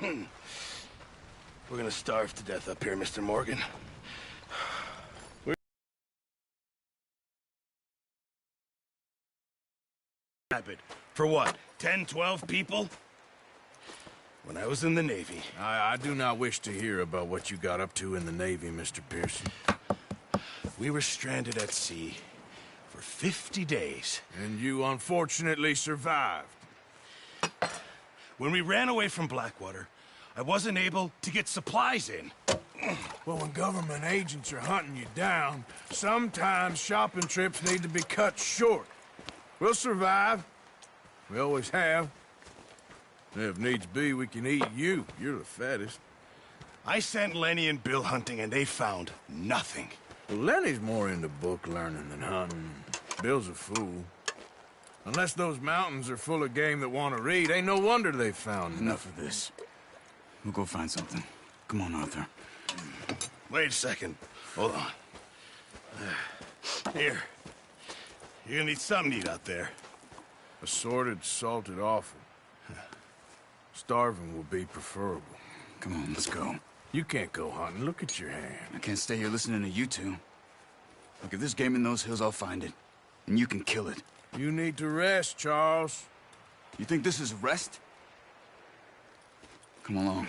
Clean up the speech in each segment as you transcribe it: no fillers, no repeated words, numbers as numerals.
We're gonna starve to death up here, Mr. Morgan. For what? 10, 12 people? When I was in the Navy. I do not wish to hear about what you got up to in the Navy, Mr. Pearson. We were stranded at sea for 50 days. And you unfortunately survived. When we ran away from Blackwater, I wasn't able to get supplies in. Well, when government agents are hunting you down, sometimes shopping trips need to be cut short. We'll survive. We always have. If needs be, we can eat you. You're the fattest. I sent Lenny and Bill hunting, and they found nothing. Well, Lenny's more into book learning than hunting. Bill's a fool. Unless those mountains are full of game that want to read, ain't no wonder they found Enough of this. We'll go find something. Come on, Arthur. Wait a second. Hold on. Here. You're gonna need something to eat out there. Assorted, salted offal. Starving will be preferable. Come on, let's go. You can't go hunting. Look at your hand. I can't stay here listening to you two. Look, if there's game in those hills, I'll find it. And you can kill it. You need to rest, Charles. You think this is rest? Come along.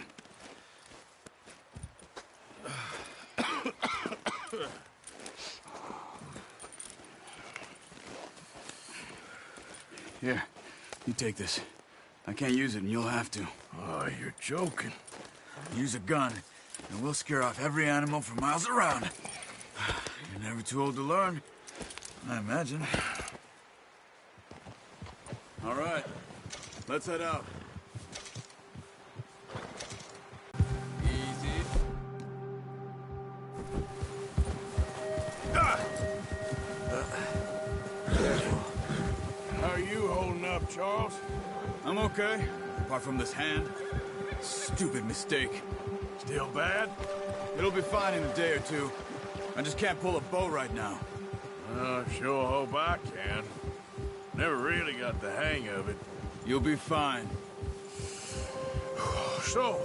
Here, you take this. I can't use it, and you'll have to. Oh, you're joking. Use a gun, and we'll scare off every animal for miles around. You're never too old to learn, I imagine. All right, let's head out. Easy. How are you holding up, Charles? I'm okay, apart from this hand. Stupid mistake. Still bad? It'll be fine in a day or two. I just can't pull a bow right now. Sure hope I can. Never really got the hang of it. You'll be fine. So,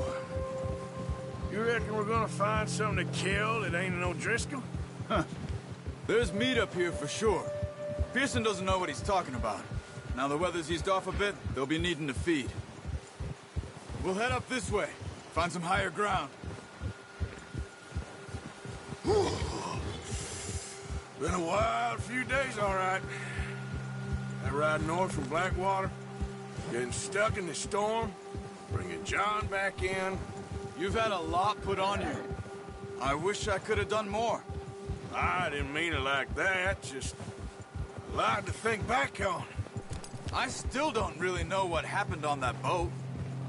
you reckon we're gonna find something to kill that ain't no Driscoll? Huh. There's meat up here for sure. Pearson doesn't know what he's talking about. Now the weather's eased off a bit, they'll be needing to feed. We'll head up this way. Find some higher ground. Been a wild few days, all right. That ride north from Blackwater, getting stuck in the storm, bringing John back in. You've had a lot put on you. I wish I could have done more. I didn't mean it like that, just a lot to think back on. I still don't really know what happened on that boat.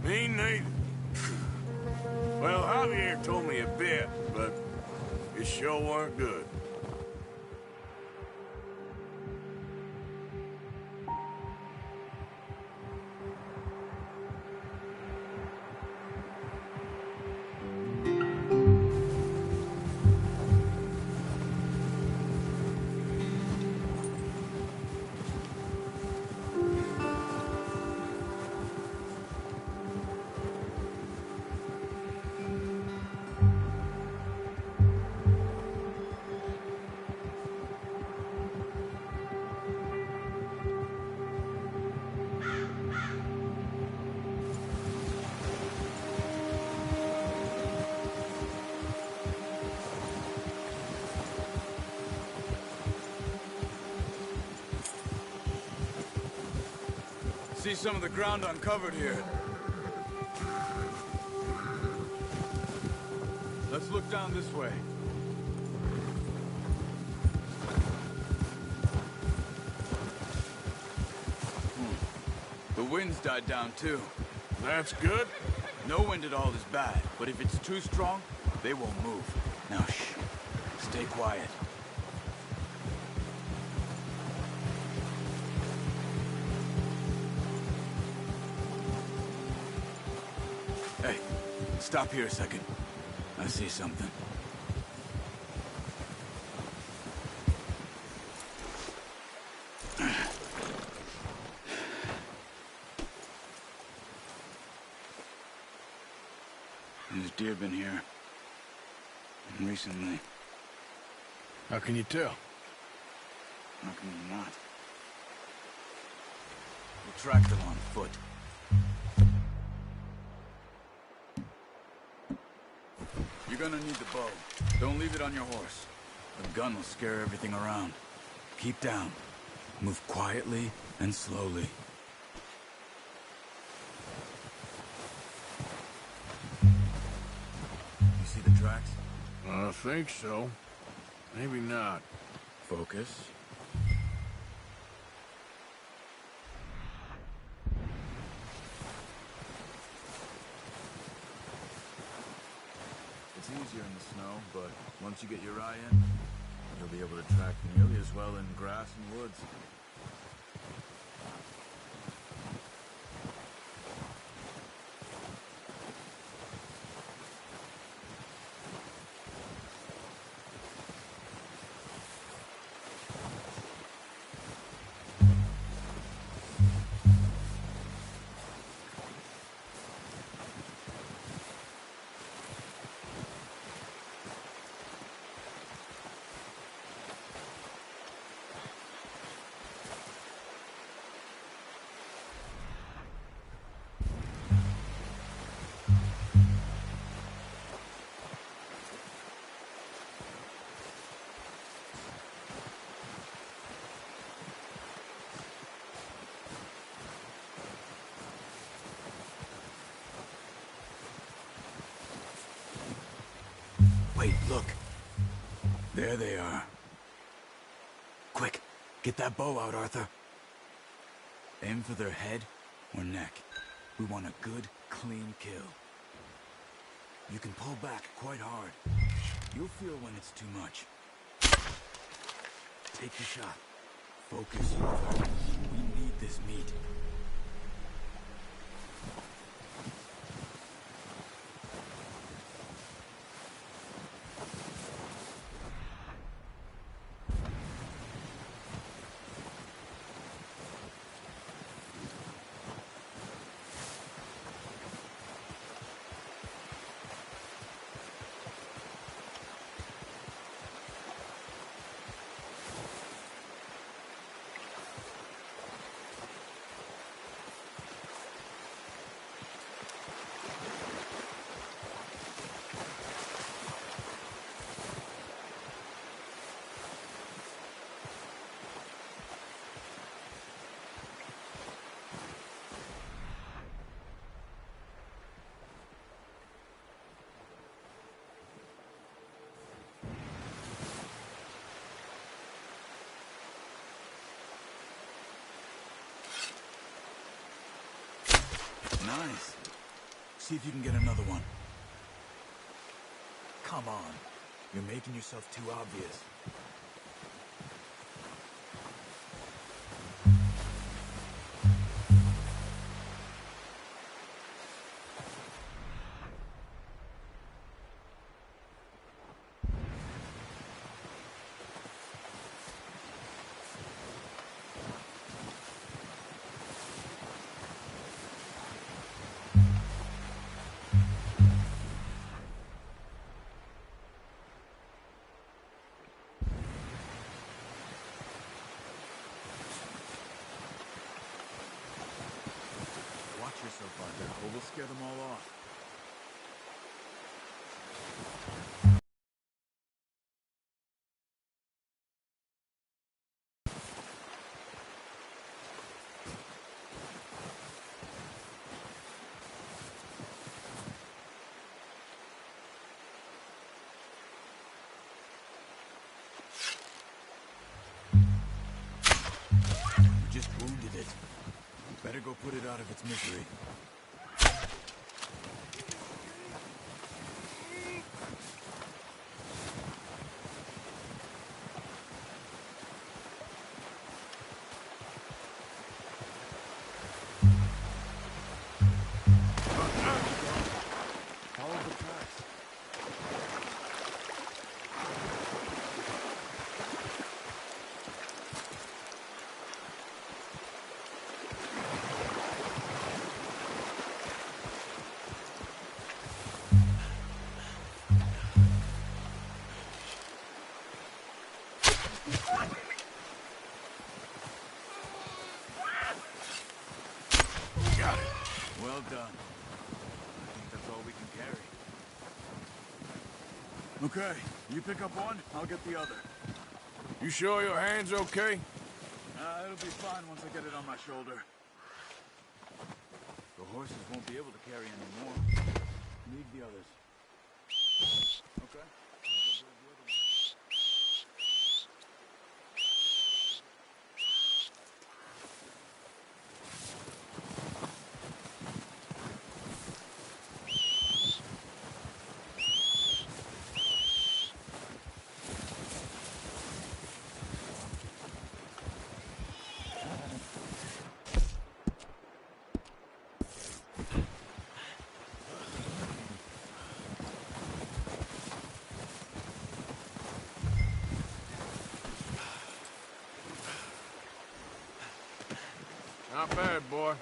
Me neither. Well, Javier told me a bit, but it sure weren't good. See some of the ground uncovered here. Let's look down this way. The wind's died down too. That's good. No wind at all is bad, but if it's too strong, they won't move. Now shh. Stay quiet. Hey, stop here a second. I see something. There's deer been here. And recently. How can you tell? How can you not? We'll track them on foot. You're gonna need the bow. Don't leave it on your horse. The gun will scare everything around. Keep down. Move quietly and slowly. You see the tracks? I think so. Maybe not. Focus. It's easier in the snow, but once you get your eye in, you'll be able to track nearly as well in grass and woods. Wait, look. There they are. Quick, get that bow out, Arthur. Aim for their head or neck. We want a good, clean kill. You can pull back quite hard. You'll feel when it's too much. Take the shot. Focus, Arthur. We need this meat. Nice. See if you can get another one. Come on. You're making yourself too obvious. Yourself out there, or we'll scare them all off. We just wounded it. Better go put it out of its misery. Follow the tracks. Okay, you pick up one, I'll get the other. You sure your hand's okay? It'll be fine once I get it on my shoulder. The horses won't be able to carry any more. Leave the others. Okay. Not bad, boy.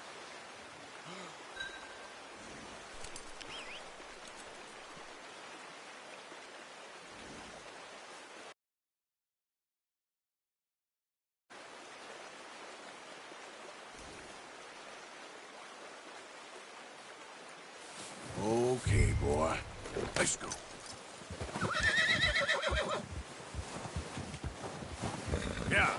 Okay, boy. Let's go. Yeah.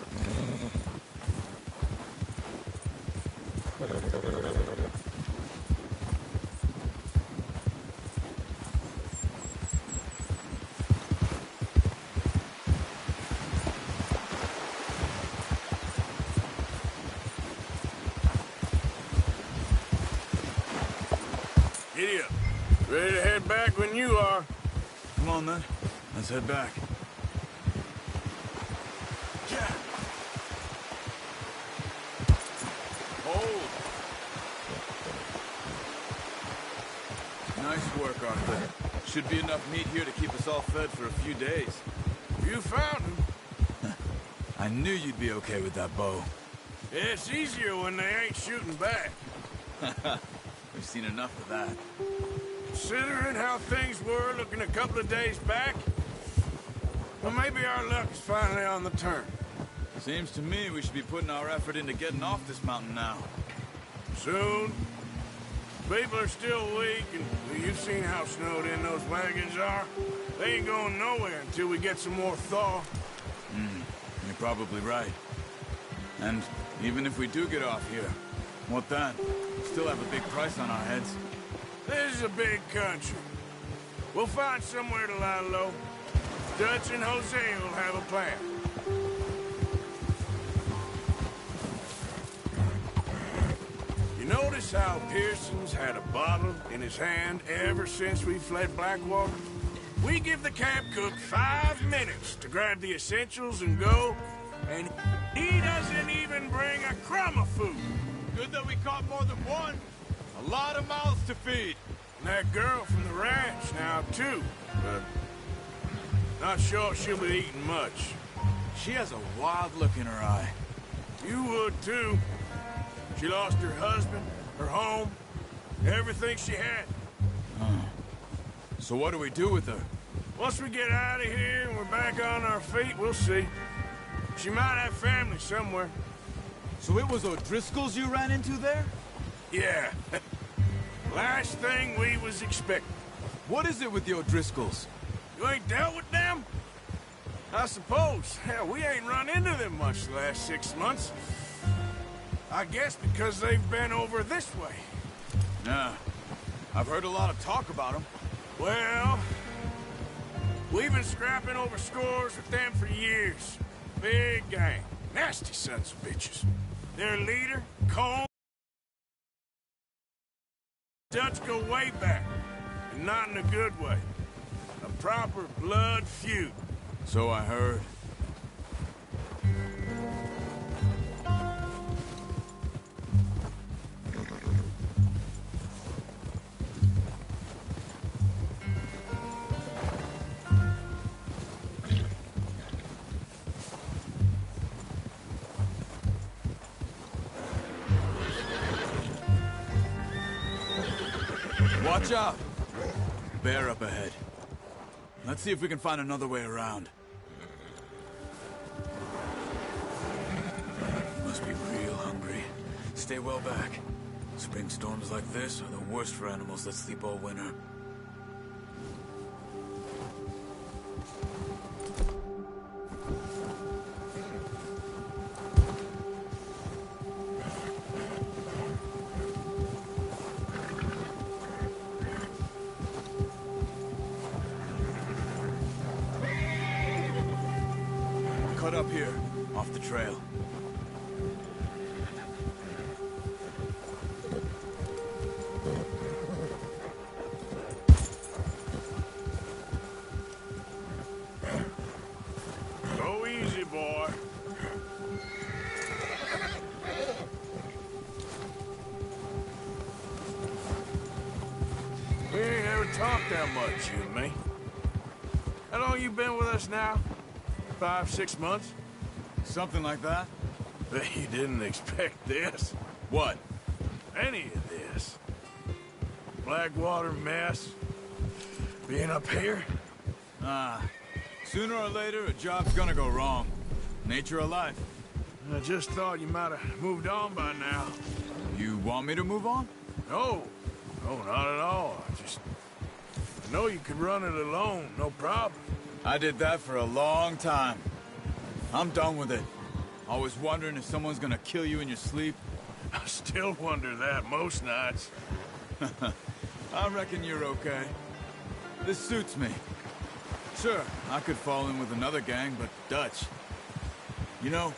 Giddy up. Ready to head back when you are. Come on, then. Let's head back. Yeah. Hold. Nice work, Arthur. Should be enough meat here to keep us all fed for a few days. You found him. I knew you'd be okay with that bow. Yeah, it's easier when they ain't shooting back. We've seen enough of that. Considering how things were looking a couple of days back, well, maybe our luck is finally on the turn. Seems to me we should be putting our effort into getting off this mountain now. Soon. People are still weak, and well, you've seen how snowed in those wagons are. They ain't going nowhere until we get some more thaw. You're probably right. And even if we do get off here, what then? Still have a big price on our heads. This is a big country. We'll find somewhere to lie low. Dutch and Jose will have a plan. You notice how Pearson's had a bottle in his hand ever since we fled Blackwater? We give the camp cook 5 minutes to grab the essentials and go, and he doesn't even bring a crumb of food. Good that we caught more than one. A lot of mouths to feed. And that girl from the ranch now, too. But not sure she'll be eating much. She has a wild look in her eye. You would, too. She lost her husband, her home, everything she had. So what do we do with her? Once we get out of here and we're back on our feet, we'll see. She might have family somewhere. So it was O'Driscoll's you ran into there? Yeah. Last thing we was expecting. What is it with the O'Driscolls? You ain't dealt with them? I suppose. Hell, we ain't run into them much the last 6 months. I guess because they've been over this way. Yeah. I've heard a lot of talk about them. Well, we've been scrapping over scores with them for years. Big gang. Nasty sons of bitches. Their leader, Cole, Dutch go way back, and not in a good way. A proper blood feud. So I heard. Watch out! Bear up ahead. Let's see if we can find another way around. You must be real hungry. Stay well back. Spring storms like this are the worst for animals that sleep all winter. Cut up here, off the trail. Go easy, boy. We ain't ever talked that much, you and me. How long you been with us now? 5, 6 months? Something like that? Bet you didn't expect this. What? Any of this. Blackwater mess. Being up here? Sooner or later, a job's gonna go wrong. Nature of life. I just thought you might have moved on by now. You want me to move on? No. No, not at all. I know you could run it alone, no problem. I did that for a long time. I'm done with it. Always wondering if someone's gonna kill you in your sleep. I still wonder that most nights. I reckon you're okay. This suits me. Sure, I could fall in with another gang, but Dutch... You know,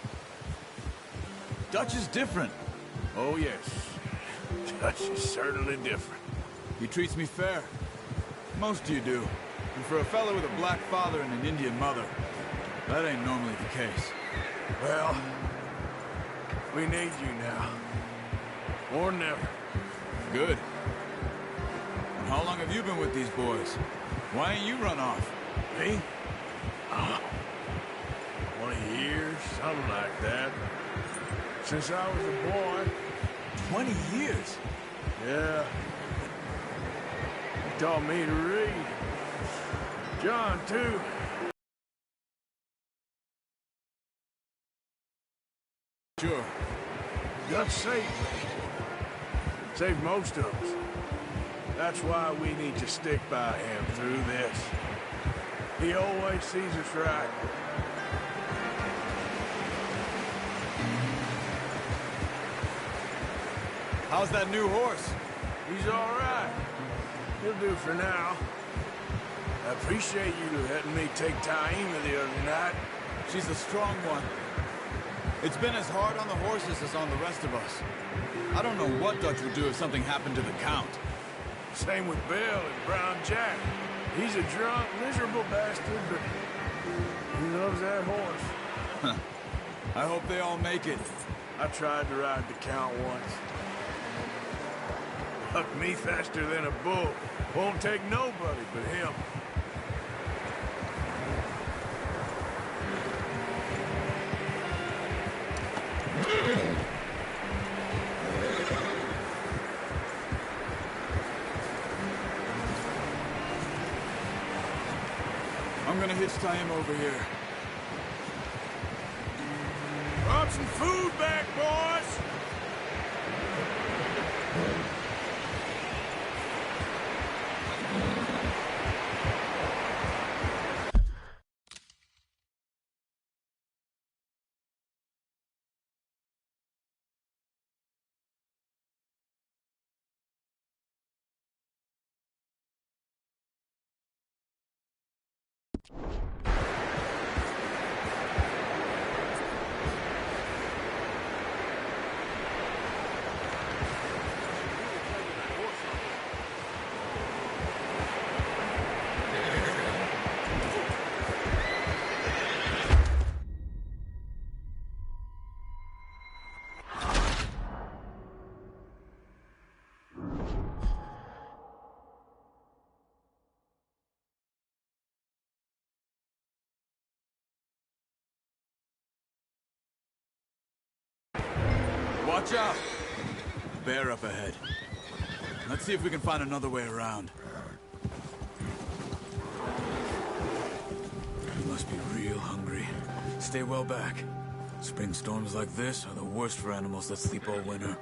Dutch is different. Oh, yes. Dutch is certainly different. He treats me fair. Most of you do. And for a fellow with a black father and an Indian mother, that ain't normally the case. Well, we need you now. More than ever. Good. And how long have you been with these boys? Why ain't you run off? Me? 20 years, something like that. Since I was a boy. 20 years? Yeah. He taught me to read. John, too. Sure. Dutch saved me. Saved most of us. That's why we need to stick by him through this. He always sees us right. How's that new horse? He's all right. He'll do for now. I appreciate you letting me take Taima the other night. She's a strong one. It's been as hard on the horses as on the rest of us. I don't know what Dutch would do if something happened to the Count. Same with Bill and Brown Jack. He's a drunk, miserable bastard, but he loves that horse. I hope they all make it. I tried to ride the Count once. Bucked me faster than a bull. Won't take nobody but him. I'm gonna hitch tie him over here. Brought some food back, boys! Watch out! Bear up ahead. Let's see if we can find another way around. You must be real hungry. Stay well back. Spring storms like this are the worst for animals that sleep all winter.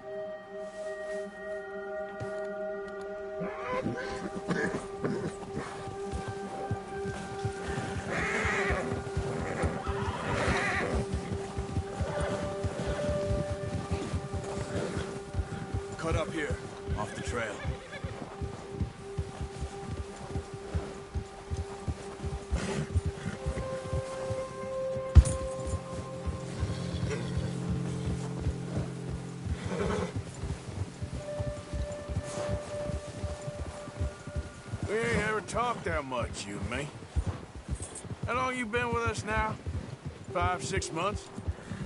We ain't ever talked that much, you and me. How long you been with us now? 5, 6 months?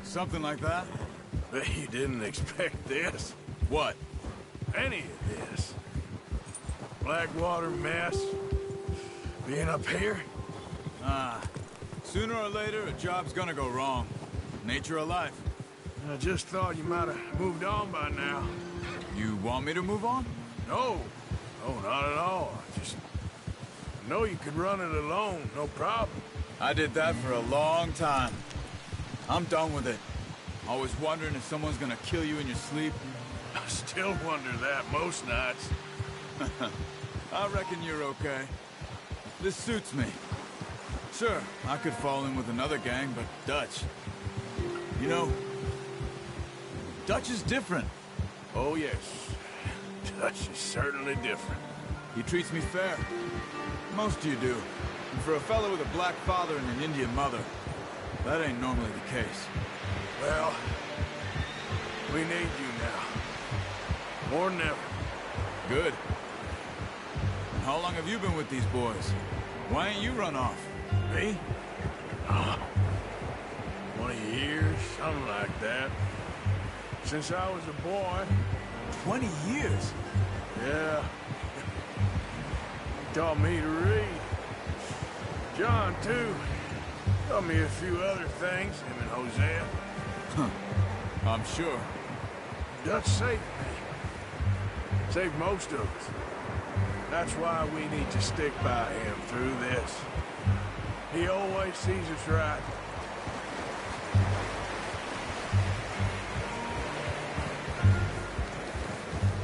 Something like that? Bet you didn't expect this. What? Any of this. Blackwater mess. Being up here? Sooner or later, a job's gonna go wrong. Nature of life. I just thought you might have moved on by now. You want me to move on? No. No, not at all. I know you could run it alone, no problem. I did that for a long time. I'm done with it. Always wondering if someone's gonna kill you in your sleep. I still wonder that most nights. I reckon you're okay. This suits me. Sure, I could fall in with another gang, but Dutch... You know, Dutch is different. Oh, yes. Dutch is certainly different. He treats me fair. Most of you do. And for a fellow with a black father and an Indian mother, that ain't normally the case. Well, we need you now. More than ever. Good. And how long have you been with these boys? Why ain't you run off? Me? 20 years, something like that. Since I was a boy. 20 years? Yeah. He taught me to read. John, too. Taught me a few other things, him and Hosea. I'm sure. Dutch saved me. Saved most of us. That's why we need to stick by him through this. He always sees us right.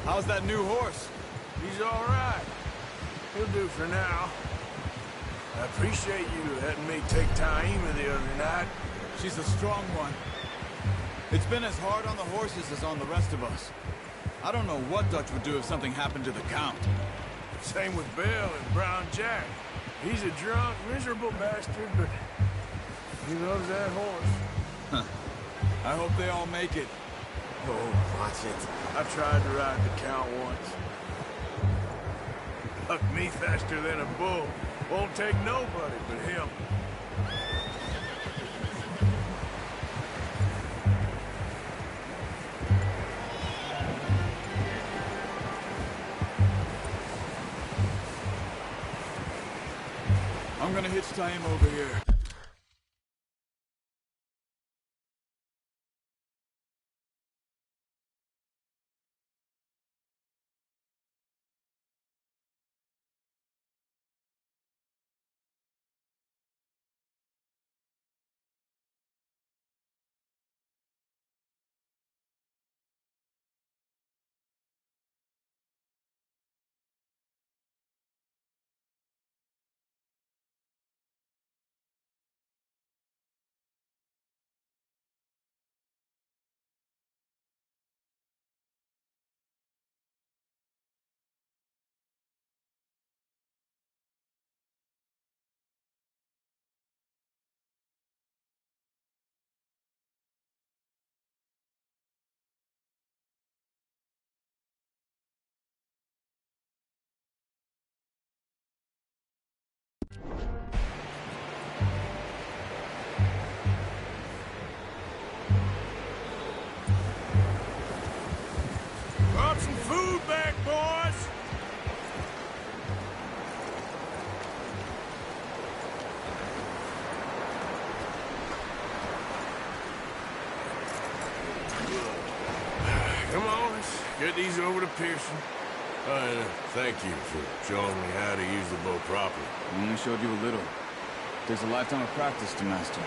How's that new horse? He's all right. He'll do for now. I appreciate you letting me take Taima the other night. She's a strong one. It's been as hard on the horses as on the rest of us. I don't know what Dutch would do if something happened to the Count. Same with Bill and Brown Jack. He's a drunk, miserable bastard, but he loves that horse. I hope they all make it. Oh, watch it. I tried to ride the Count once. Bucked me faster than a bull. Won't take nobody but him. I'm gonna hitch Taima over here. Brought some food back, boys! Come on, let's get these over to Pearson. Thank you for showing me how to use the bow properly. I only showed you a little. There's a lifetime of practice to master.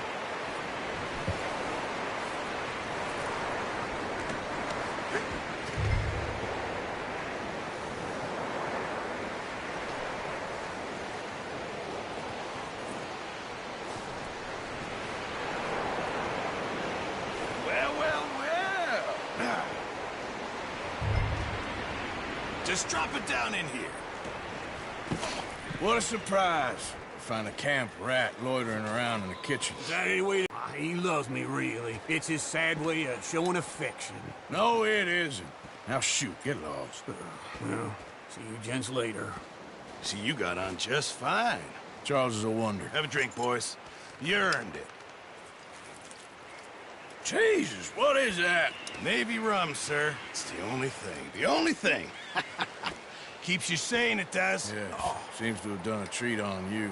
Well. Just drop it down in here. What a surprise. Find a camp rat loitering around in the kitchen. Is that any way? He loves me, really. It's his sad way of showing affection. No, it isn't. Now shoot, get lost. Well, see you gents later. See, you got on just fine. Charles is a wonder. Have a drink, boys. You earned it. Jesus, what is that? Navy rum, sir. It's the only thing. The only thing. Keeps you sane, it does. Yeah, seems to have done a treat on you.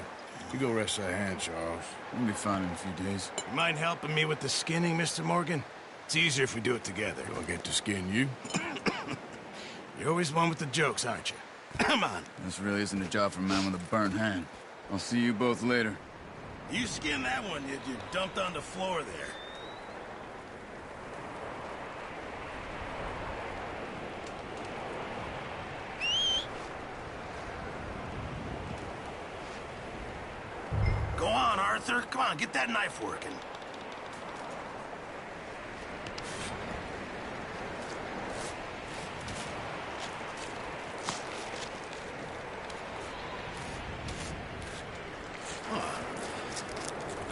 You go rest that hand, Charles. We'll be fine in a few days. You mind helping me with the skinning, Mr. Morgan? It's easier if we do it together. Do I get to skin you? You're always one with the jokes, aren't you? Come on. This really isn't a job for a man with a burnt hand. I'll see you both later. You skin that one you dumped on the floor there. Go on, Arthur. Come on, get that knife working.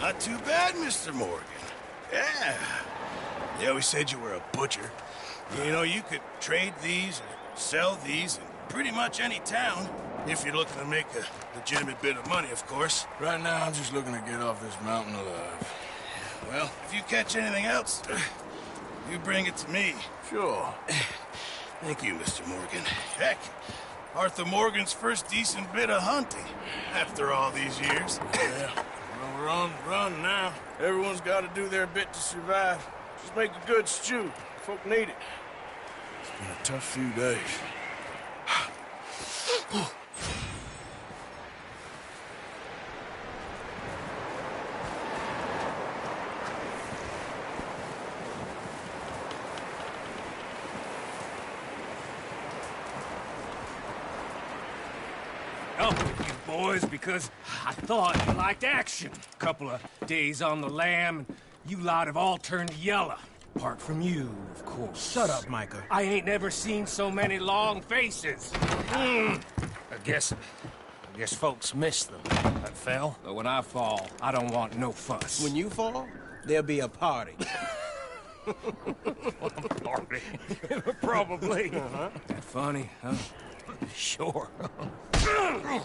Not too bad, Mr. Morgan. Yeah. They always said you were a butcher. You know, you could trade these or sell these in pretty much any town. If you're looking to make a legitimate bit of money, of course. Right now, I'm just looking to get off this mountain alive. Well, if you catch anything else, you bring it to me. Sure. Thank you, Mr. Morgan. Heck, Arthur Morgan's first decent bit of hunting after all these years. Yeah. Well, we're on the run now. Everyone's got to do their bit to survive. Just make a good stew. Folk need it. It's been a tough few days. Up with you boys because I thought you liked action. Couple of days on the lam, and you lot have all turned yellow. Apart from you, of course. Shut up, Micah. I ain't never seen so many long faces. I guess folks miss them. That fell. But when I fall, I don't want no fuss. When you fall, there'll be a party. Party. Probably. That funny, huh? Sure. I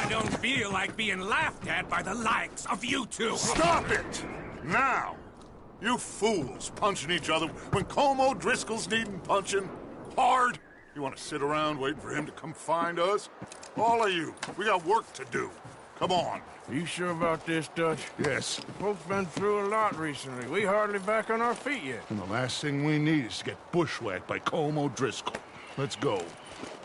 don't feel like being laughed at by the likes of you two. Stop it! Now! You fools punching each other when Colm O'Driscoll's needing punching. Hard! You want to sit around waiting for him to come find us? All of you, we got work to do. Come on. Are you sure about this, Dutch? Yes. Folks been through a lot recently. We hardly back on our feet yet. And the last thing we need is to get bushwhacked by Colm O'Driscoll. Let's go.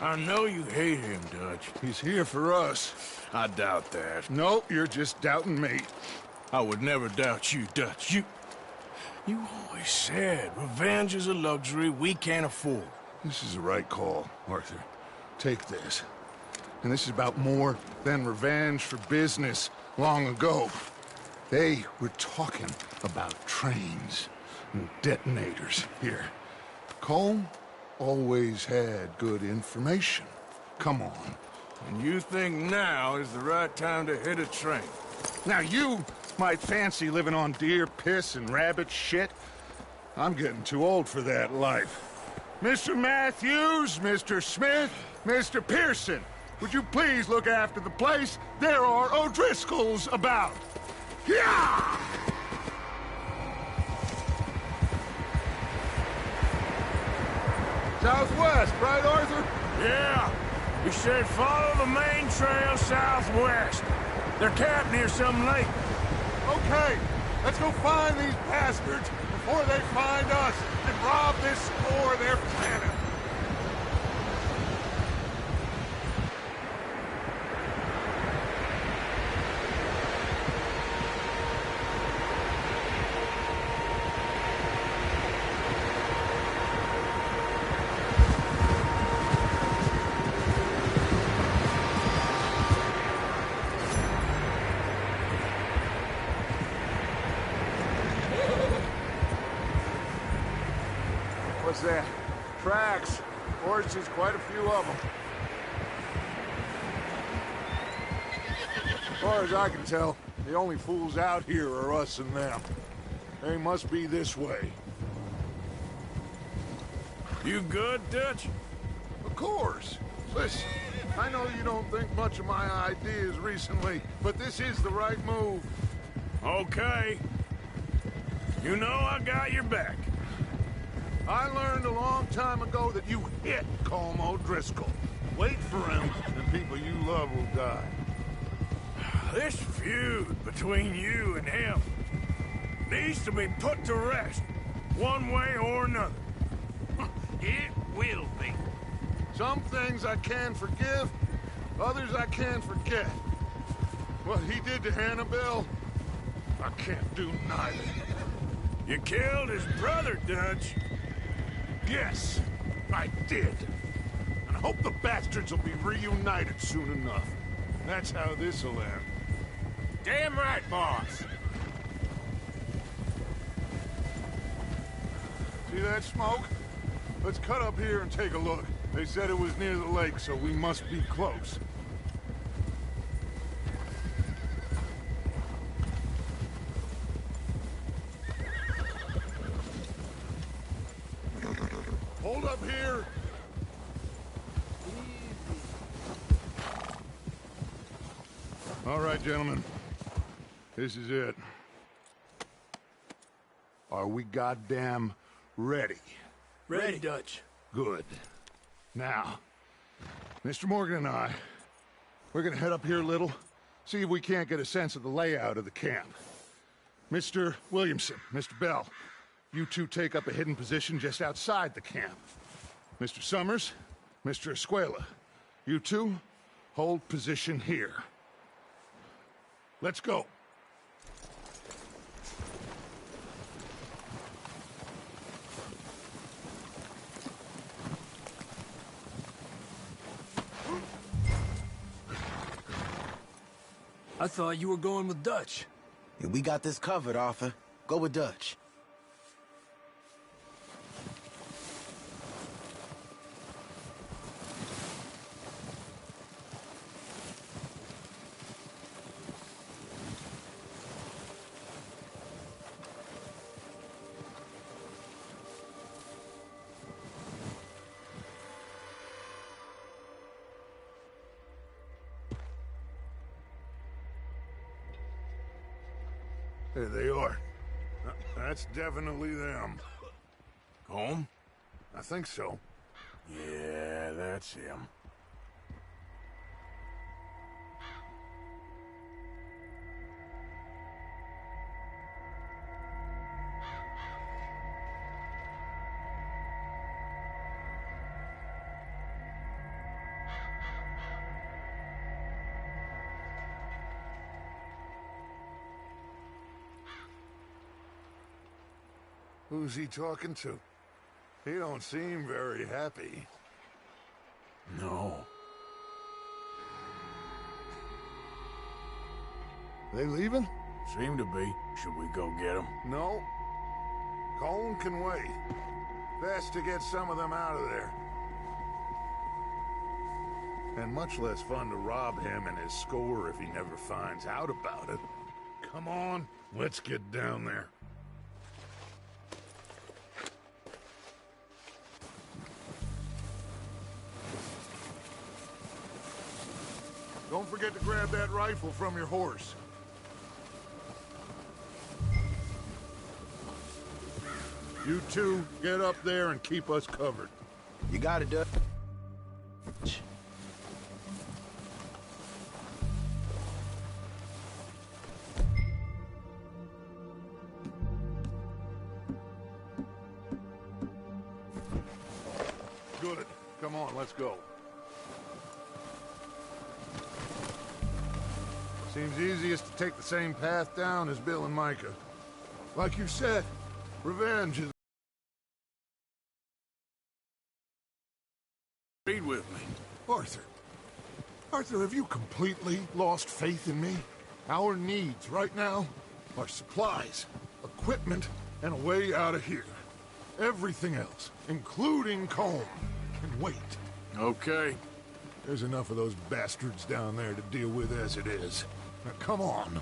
I know you hate him, Dutch. He's here for us. I doubt that. No, you're just doubting me. I would never doubt you, Dutch. You always said revenge is a luxury we can't afford. This is the right call, Arthur. Take this. And this is about more than revenge for business long ago. They were talking about trains and detonators here. Colm always had good information. Come on. And you think now is the right time to hit a train? Now you might fancy living on deer piss and rabbit shit. I'm getting too old for that life. Mr. Matthews, Mr. Smith, Mr. Pearson, would you please look after the place? There are O'Driscolls about. Yeah! Southwest, right, Arthur? Yeah. He said follow the main trail southwest. They're camped near some lake. Okay, let's go find these bastards before they find us and rob this store they're planning. What's that? Tracks. Horses, quite a few of them. As far as I can tell, the only fools out here are us and them. They must be this way. You good, Dutch? Of course. Listen, I know you don't think much of my ideas recently, but this is the right move. Okay. You know I got your back. I learned a long time ago that you hit Colm O'Driscoll. Wait for him, and people you love will die. This feud between you and him needs to be put to rest, one way or another. It will be. Some things I can forgive, others I can't forget. What he did to Annabelle, I can't do neither. You killed his brother, Dutch. Yes, I did. And I hope the bastards will be reunited soon enough. That's how this'll end. Damn right, boss. See that smoke? Let's cut up here and take a look. They said it was near the lake, so we must be close. Hold up here! All right, gentlemen. This is it. Are we goddamn ready? Ready, Dutch. Good. Now, Mr. Morgan and I, we're gonna head up here a little, see if we can't get a sense of the layout of the camp. Mr. Williamson, Mr. Bell, you two take up a hidden position just outside the camp. Mr. Summers, Mr. Escuela, you two hold position here. Let's go. I thought you were going with Dutch. Yeah, we got this covered, Arthur. Go with Dutch. There they are. That's definitely them. Home? I think so. Yeah, that's him. Who's he talking to? He don't seem very happy. No. They leaving? Seem to be. Should we go get him? No. Colm can wait. Best to get some of them out of there. And much less fun to rob him and his score if he never finds out about it. Come on, let's get down there. Don't forget to grab that rifle from your horse. You two, get up there and keep us covered. You got it, Dutch. Good. Come on, let's go. Seems easiest to take the same path down as Bill and Micah. Like you said, revenge is... Read with me. Arthur. Arthur, have you completely lost faith in me? Our needs right now are supplies, equipment, and a way out of here. Everything else, including Colm, can wait. Okay. There's enough of those bastards down there to deal with as it is. Now, come on.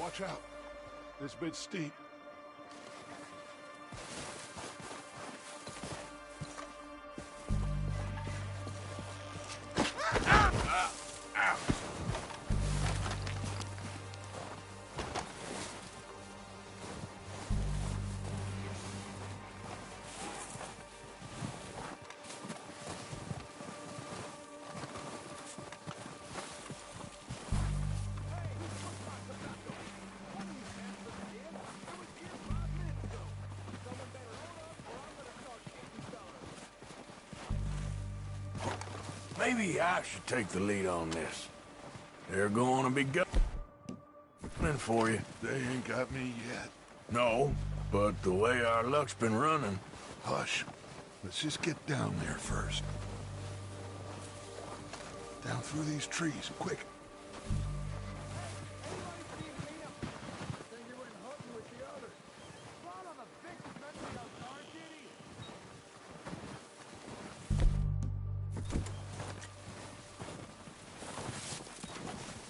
Watch out. This bit's steep. Maybe I should take the lead on this. They're going to be gunning for you. They ain't got me yet. No, but the way our luck's been running... Hush. Let's just get down there first. Down through these trees, quick.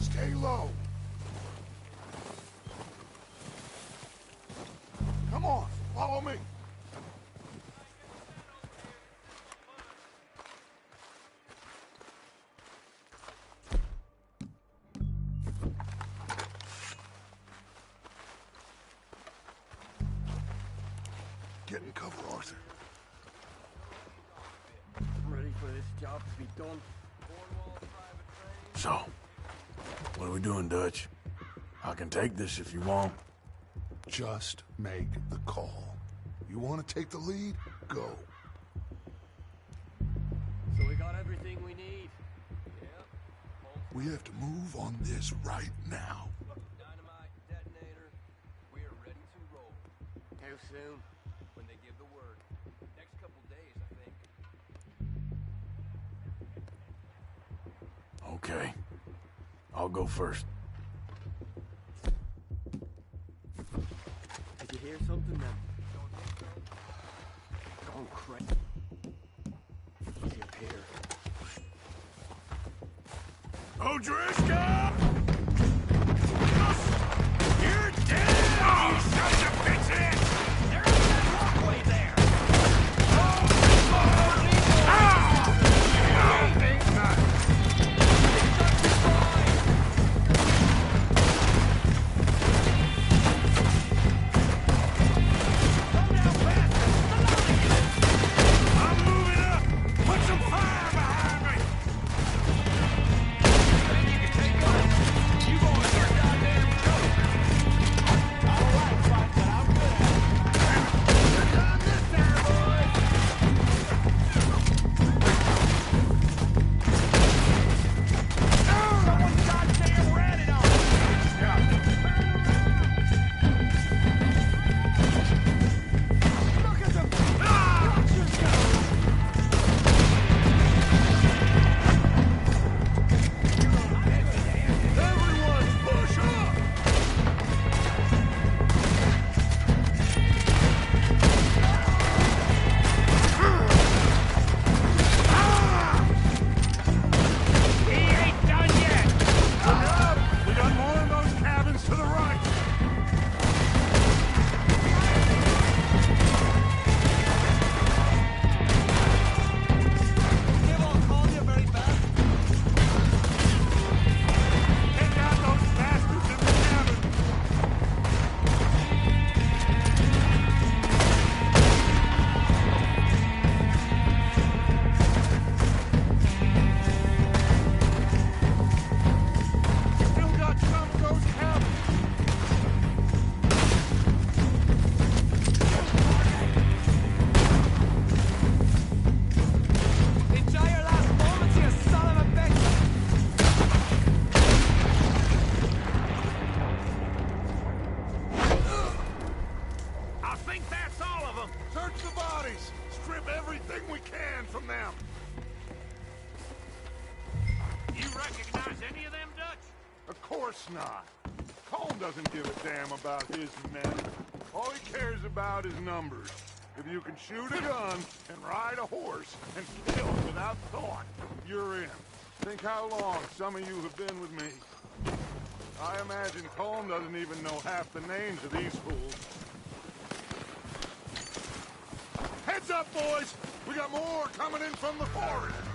Stay low. Come on, follow me. Get in cover, Arthur. I'm ready for this job to be done. So, what are we doing, Dutch? I can take this if you want. Just make the call. You want to take the lead? Go. So we got everything we need. We have to move on this right now. Dynamite, detonator. We are ready to roll. How soon? When they give the word. Next couple days, I think. Okay. I'll go first. Did you hear something then? Gone crazy. Easy up here. O'Driscoll! You're dead! Oh, such a bitch! There is that walkway there! Not. Colm doesn't give a damn about his men. All he cares about is numbers. If you can shoot a gun and ride a horse and kill without thought, you're in. Think how long some of you have been with me. I imagine Colm doesn't even know half the names of these fools. Heads up, boys! We got more coming in from the forest!